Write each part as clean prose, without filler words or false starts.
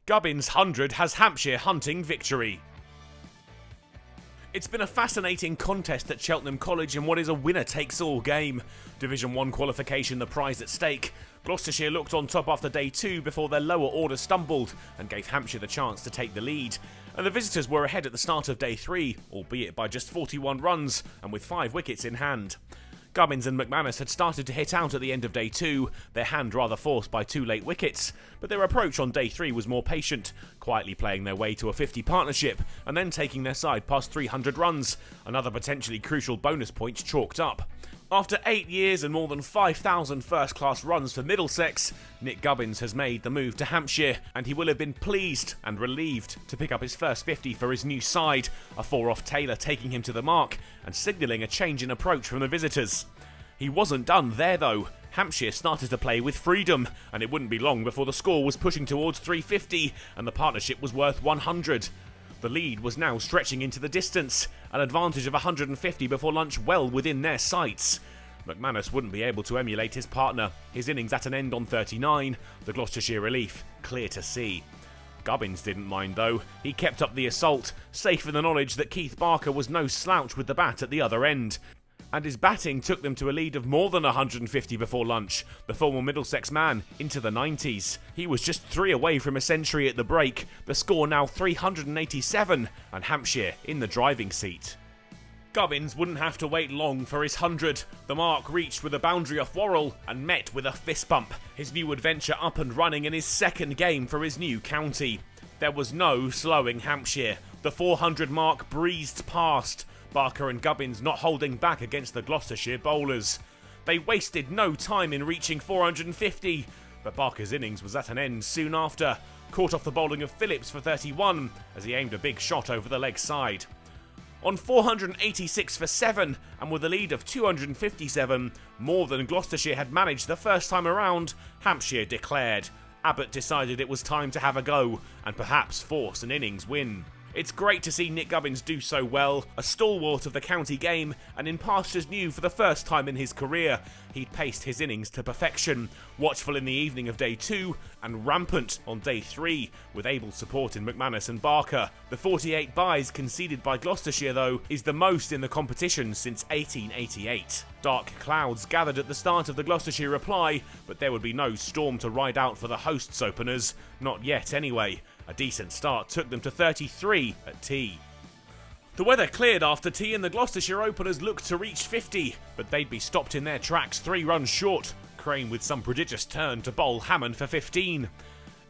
Gubbins' 100 has Hampshire hunting victory. It's been a fascinating contest at Cheltenham College in what is a winner-takes-all game. Division 1 qualification the prize at stake. Gloucestershire looked on top after day 2 before their lower order stumbled and gave Hampshire the chance to take the lead. And the visitors were ahead at the start of day 3, albeit by just 41 runs and with 5 wickets in hand. Gubbins and McManus had started to hit out at the end of day 2, their hand rather forced by 2 late wickets, but their approach on day 3 was more patient, quietly playing their way to a 50 partnership and then taking their side past 300 runs, another potentially crucial bonus point chalked up. After 8 years and more than 5,000 first-class runs for Middlesex, Nick Gubbins has made the move to Hampshire, and he will have been pleased and relieved to pick up his first 50 for his new side, a 4-off Taylor taking him to the mark and signalling a change in approach from the visitors. He wasn't done there though. Hampshire started to play with freedom, and it wouldn't be long before the score was pushing towards 350 and the partnership was worth 100. The lead was now stretching into the distance, an advantage of 150 before lunch well within their sights. McManus wouldn't be able to emulate his partner, his innings at an end on 39, the Gloucestershire relief clear to see. Gubbins didn't mind though, he kept up the assault, safe in the knowledge that Keith Barker was no slouch with the bat at the other end. And his batting took them to a lead of more than 150 before lunch, the former Middlesex man into the 90s. He was just 3 away from a century at the break, the score now 387, and Hampshire in the driving seat. Gubbins wouldn't have to wait long for his 100, the mark reached with a boundary off Worrell and met with a fist bump, his new adventure up and running in his second game for his new county. There was no slowing Hampshire, the 400 mark breezed past, Barker and Gubbins not holding back against the Gloucestershire bowlers. They wasted no time in reaching 450, but Barker's innings was at an end soon after, caught off the bowling of Phillips for 31 as he aimed a big shot over the leg side. On 486 for 7 and with a lead of 257, more than Gloucestershire had managed the first time around, Hampshire declared. Abbott decided it was time to have a go and perhaps force an innings win. It's great to see Nick Gubbins do so well, a stalwart of the county game, and in pastures new for the first time in his career. He'd paced his innings to perfection, watchful in the evening of day 2, and rampant on day 3, with able support in McManus and Barker. The 48 byes conceded by Gloucestershire, though, is the most in the competition since 1888. Dark clouds gathered at the start of the Gloucestershire reply, but there would be no storm to ride out for the hosts' openers, not yet anyway. A decent start took them to 33 at tea. The weather cleared after tea and the Gloucestershire openers looked to reach 50, but they'd be stopped in their tracks 3 runs short, Crane with some prodigious turn to bowl Hammond for 15.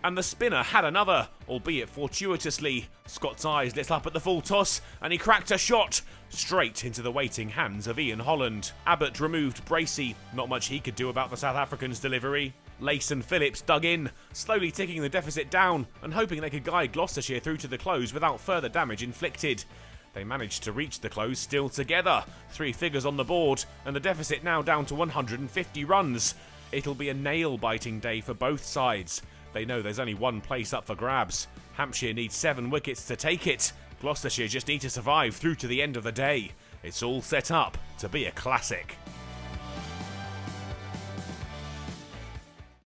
And the spinner had another, albeit fortuitously. Scott's eyes lit up at the full toss, and he cracked a shot, straight into the waiting hands of Ian Holland. Abbott removed Bracey, not much he could do about the South African's delivery. Lace and Phillips dug in, slowly ticking the deficit down and hoping they could guide Gloucestershire through to the close without further damage inflicted. They managed to reach the close still together, 3 figures on the board, and the deficit now down to 150 runs. It'll be a nail-biting day for both sides. They know there's only one place up for grabs. Hampshire needs 7 wickets to take it. Gloucestershire just need to survive through to the end of the day. It's all set up to be a classic.